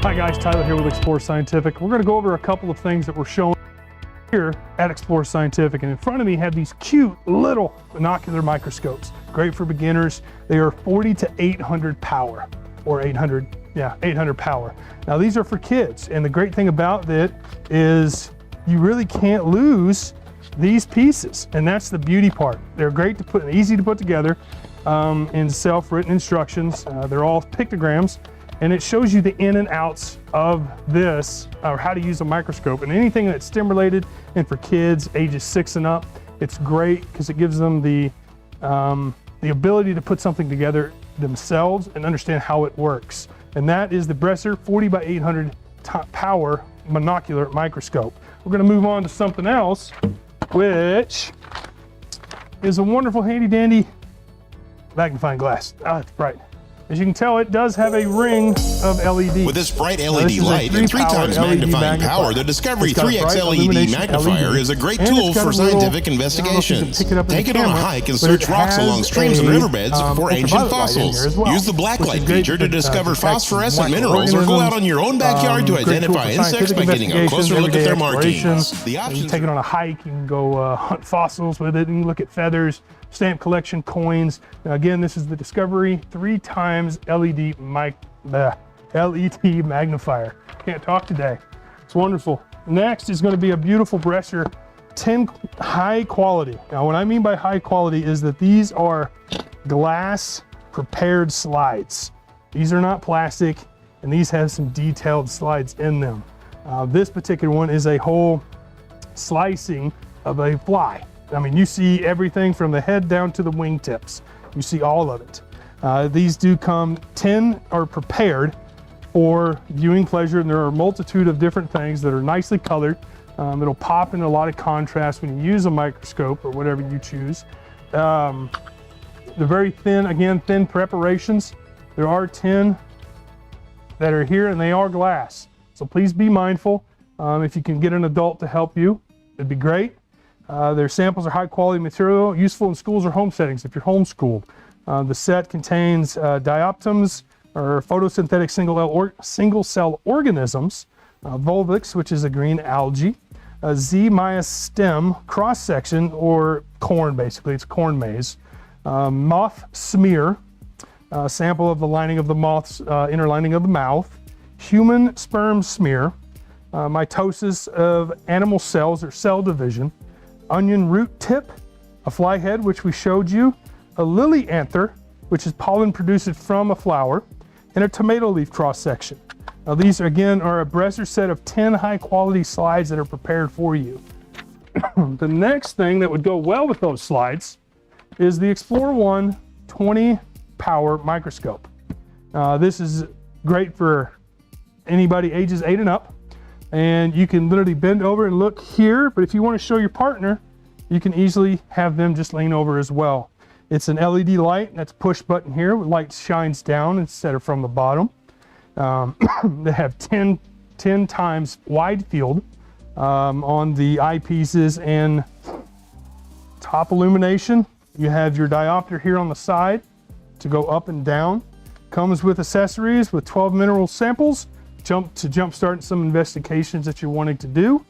Hi guys, Tyler here with Explore Scientific. We're going to go over a couple of things that we're showing here at Explore Scientific. And in front of me have these cute little binocular microscopes. Great for beginners. They are 40 to 800 power, or 800 power. Now these are for kids. And the great thing about it is you really can't lose these pieces. And that's the beauty part. They're great to put, easy to put together in self-written instructions. They're all pictograms. And it shows you the in and outs of this, or how to use a microscope. And anything that's stimulated and for kids ages 6 and up, it's great because it gives them the ability to put something together themselves and understand how it works. And that is the Bresser 40 by 800 power monocular microscope. We're going to move on to something else, which is a wonderful handy dandy magnifying glass. Ah, it's bright. As you can tell, it does have a ring of LED. With this bright LED light and 3 times magnifying power, the Discovery 3X LED magnifier is a great tool for scientific investigations. Take it on a hike and search rocks along streams and riverbeds for ancient fossils. Use the blacklight feature to discover phosphorescent minerals, or go out on your own backyard to identify insects by getting a closer look at their markings. You can take it on a hike, you can go hunt fossils with it, and look at feathers, stamp collection, coins. Now again, this is the Discovery 3 times LED magnifier. Can't talk today. It's wonderful. Next is going to be a beautiful Bresser 10 high quality. Now what I mean by high quality is that these are glass prepared slides. These are not plastic, and these have some detailed slides in them. This particular one is a whole slicing of a fly. I mean, you see everything from the head down to the wingtips. You see all of it. These do come 10 are prepared for viewing pleasure, and there are a multitude of different things that are nicely colored. It'll pop in a lot of contrast when you use a microscope or whatever you choose. They're very thin, again, thin preparations. There are 10 that are here, and they are glass. So please be mindful. If you can get an adult to help you, it'd be great. Their samples are high quality material, useful in schools or home settings if you're homeschooled. The set contains dioptums, or photosynthetic single cell organisms, volvix, which is a green algae, a Z-Maya stem cross section, or corn basically, it's corn maze, moth smear, sample of the lining of the moth's inner lining of the mouth, human sperm smear, mitosis of animal cells or cell division, onion root tip, a fly head, which we showed you, a lily anther, which is pollen produced from a flower, and a tomato leaf cross section. Now these again are a Bresser set of 10 high quality slides that are prepared for you. The next thing that would go well with those slides is the Explore One 20 power microscope. This is great for anybody ages 8 and up. And you can literally bend over and look here, but if you want to show your partner, you can easily have them just lean over as well. It's an LED light, that's push button here. Light shines down instead of from the bottom. They have 10 times wide field on the eyepieces and top illumination. You have your diopter here on the side to go up and down. Comes with accessories with 12 mineral samples to jumpstart some investigations that you're wanting to do.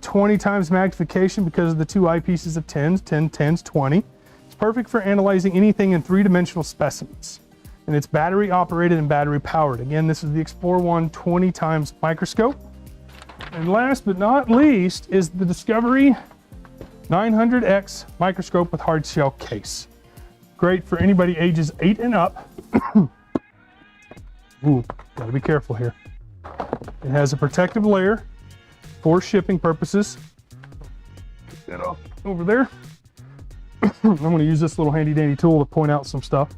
20 times magnification because of the 2 eyepieces of 10s, 10, 10s, 20. It's perfect for analyzing anything in 3-dimensional specimens. And it's battery operated and battery powered. Again, this is the Explore One 20 times microscope. And last but not least is the Discovery 900X microscope with hard shell case. Great for anybody ages 8 and up. Ooh, gotta be careful here. It has a protective layer for shipping purposes. Get that off over there. I'm going to use this little handy dandy tool to point out some stuff.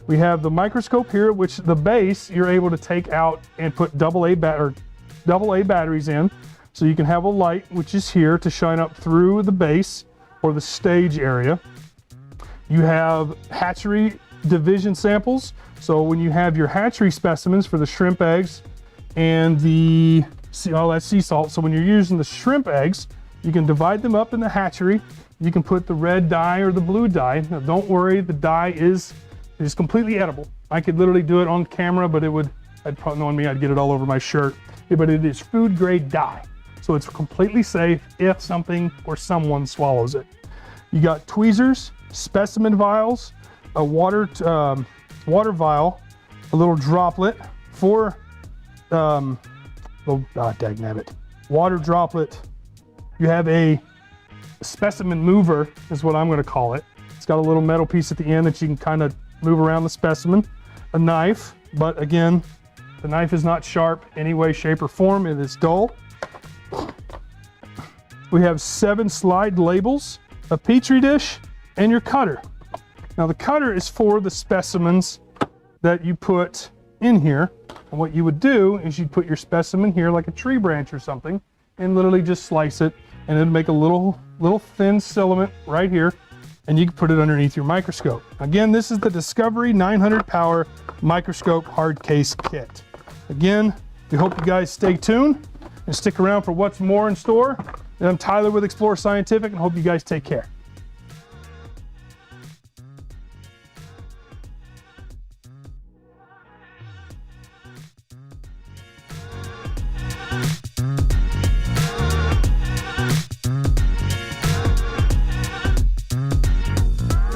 We have the microscope here, which the base you're able to take out and put AA batteries in, so you can have a light which is here to shine up through the base or the stage area. You have hatchery division samples, so when you have your hatchery specimens for the shrimp eggs and the sea salt, so when you're using the shrimp eggs, you can divide them up in the hatchery. You can put the red dye or the blue dye. Now don't worry, the dye is completely edible. I could literally do it on camera, but it would Knowing me, I'd get it all over my shirt. Yeah, but it is food grade dye. So it's completely safe if something or someone swallows it. You got tweezers, specimen vials, a water vial, a little droplet, dagnabbit, water droplet. You have a specimen mover, is what I'm going to call it. It's got a little metal piece at the end that you can kind of move around the specimen. A knife, but again, the knife is not sharp any way, shape, or form. It is dull. We have 7 slide labels, a petri dish, and your cutter. Now the cutter is for the specimens that you put in here. And what you would do is you'd put your specimen here like a tree branch or something and literally just slice it, and it'd make a little thin filament right here, and you can put it underneath your microscope. Again, this is the Discovery 900 Power Microscope Hard Case Kit. Again, we hope you guys stay tuned and stick around for what's more in store. And I'm Tyler with Explore Scientific, and hope you guys take care.